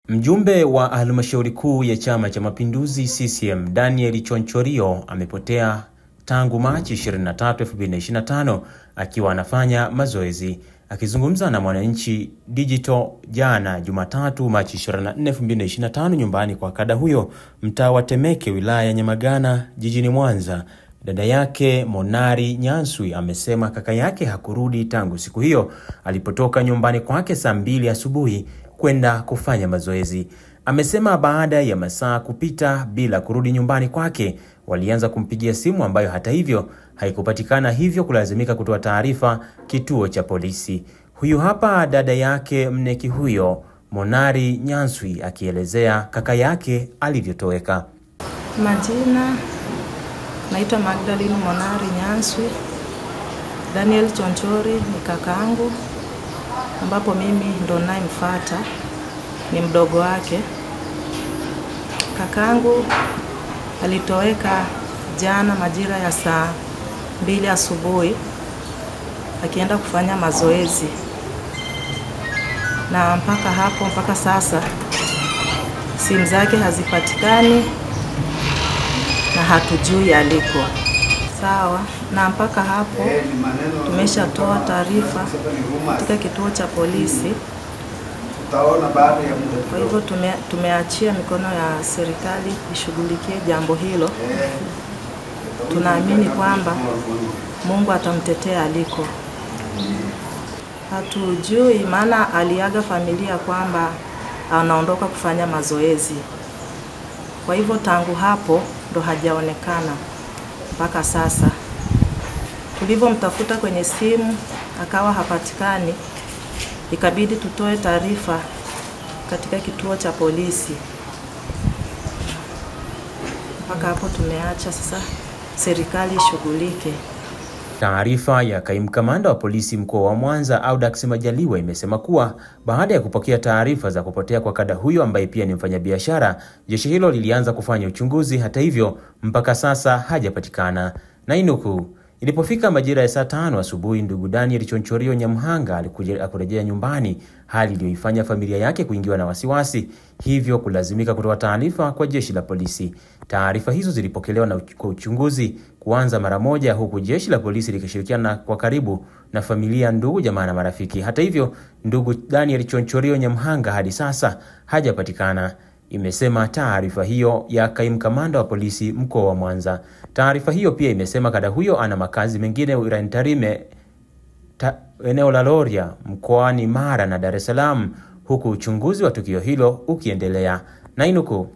Mjumbe wa halmashauri kuu ya Chama cha Mapinduzi CCM Daniel Chonchorio amepotea tangu Machi 23, 2025 akiwa anafanya mazoezi. Akizungumza na Mwananchi Digital jana Jumatatu Machi 24, 2025 nyumbani kwa kada huyo mtaa wa Temeke wilaya ya Nyamagana jijini Mwanza, dada yake Monari Nyanswi amesema kaka yake hakurudi tangu siku hiyo alipotoka nyumbani kwake saa 2 asubuhi kwenda kufanya mazoezi. Amesema baada ya masaa kupita bila kurudi nyumbani kwake, walianza kumpigia simu ambayo hata hivyo haikupatikana, hivyo kulazimika kutoa taarifa kituo cha polisi. Huyu hapa dada yake mneki huyo Monari Nyanswi akielezea kaka yake alivyotoweka. Majina naitwa Magdalene Monari Nyanswi. Daniel Chonchori ni kakaangu, ambapo mimi ndo ninayemfuata, ni mdogo wake. Kakaangu alitoweka jana majira ya saa 2 asubuhi akienda kufanya mazoezi, na mpaka sasa simu zake hazipatikani na hatujui aliko. Sawa, na mpaka hapo tumeshatoa taarifa katika kituo cha polisi. Kwa hivyo tumeachia mikono ya serikali ishughulikie jambo hilo. Tunaamini kwamba Mungu atamtetea aliko. Hatujui, maana aliaga familia kwamba anaondoka kufanya mazoezi. Kwa hivyo tangu hapo ndo hajaonekana mpaka sasa. Tulivyomtafuta kwenye simu akawa hapatikani, ikabidi tutoe taarifa katika kituo cha polisi. Mpaka hapo tumeacha sasa serikali ishughulike. Taarifa ya kaimu kamanda wa polisi mkoa wa Mwanza Audax Majaliwa imesema kuwa baada ya kupokea taarifa za kupotea kwa kada huyo ambaye pia ni mfanyabiashara, jeshi hilo lilianza kufanya uchunguzi. Hata hivyo mpaka sasa hajapatikana. Nainuku, ilipofika majira ya saa 5 asubuhi, ndugu Daniel Chonchorio Nyamhanga alikuja kurejea nyumbani, hali iliyoifanya familia yake kuingiwa na wasiwasi, hivyo kulazimika kutoa taarifa kwa jeshi la polisi. Taarifa hizo zilipokelewa na uchunguzi kuanza mara moja, huku jeshi la polisi likishirikiana kwa karibu na familia, ndugu, jamaa na marafiki. Hata hivyo, ndugu Daniel Chonchorio Nyamhanga hadi sasa hajapatikana, imesema taarifa hiyo ya kaimu kamanda wa polisi mkoa wa Mwanza. Taarifa hiyo pia imesema kada huyo ana makazi mengine wilayani Tarime, eneo la Loria, mkoani Mara na Dar es Salaam, huku uchunguzi wa tukio hilo ukiendelea. Nainuku,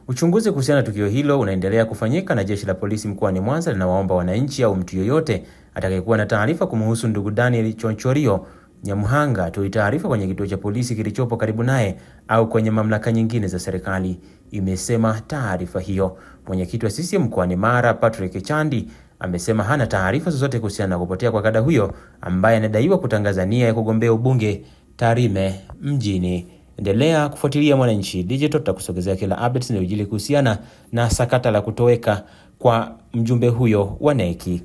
uchunguzi kuhusiana na tukio hilo unaendelea kufanyika na jeshi la polisi mkoani Mwanza linawaomba wananchi au mtu yoyote atakayekuwa na taarifa kumhusu ndugu Daniel Chonchorio Nyamhanga atoe taarifa kwenye kituo cha polisi kilichopo karibu naye au kwenye mamlaka nyingine za serikali, imesema taarifa hiyo. Mwenyekiti wa CCM mkoani Mara Patrick Chandi amesema hana taarifa zozote kuhusiana na kupotea kwa kada huyo ambaye anadaiwa kutangaza nia ya kugombea ubunge Tarime mjini. Endelea kufuatilia Mwananchi Digital, tutakusogezea kila updates inayojili kuhusiana na sakata la kutoweka kwa mjumbe huyo wa NEC.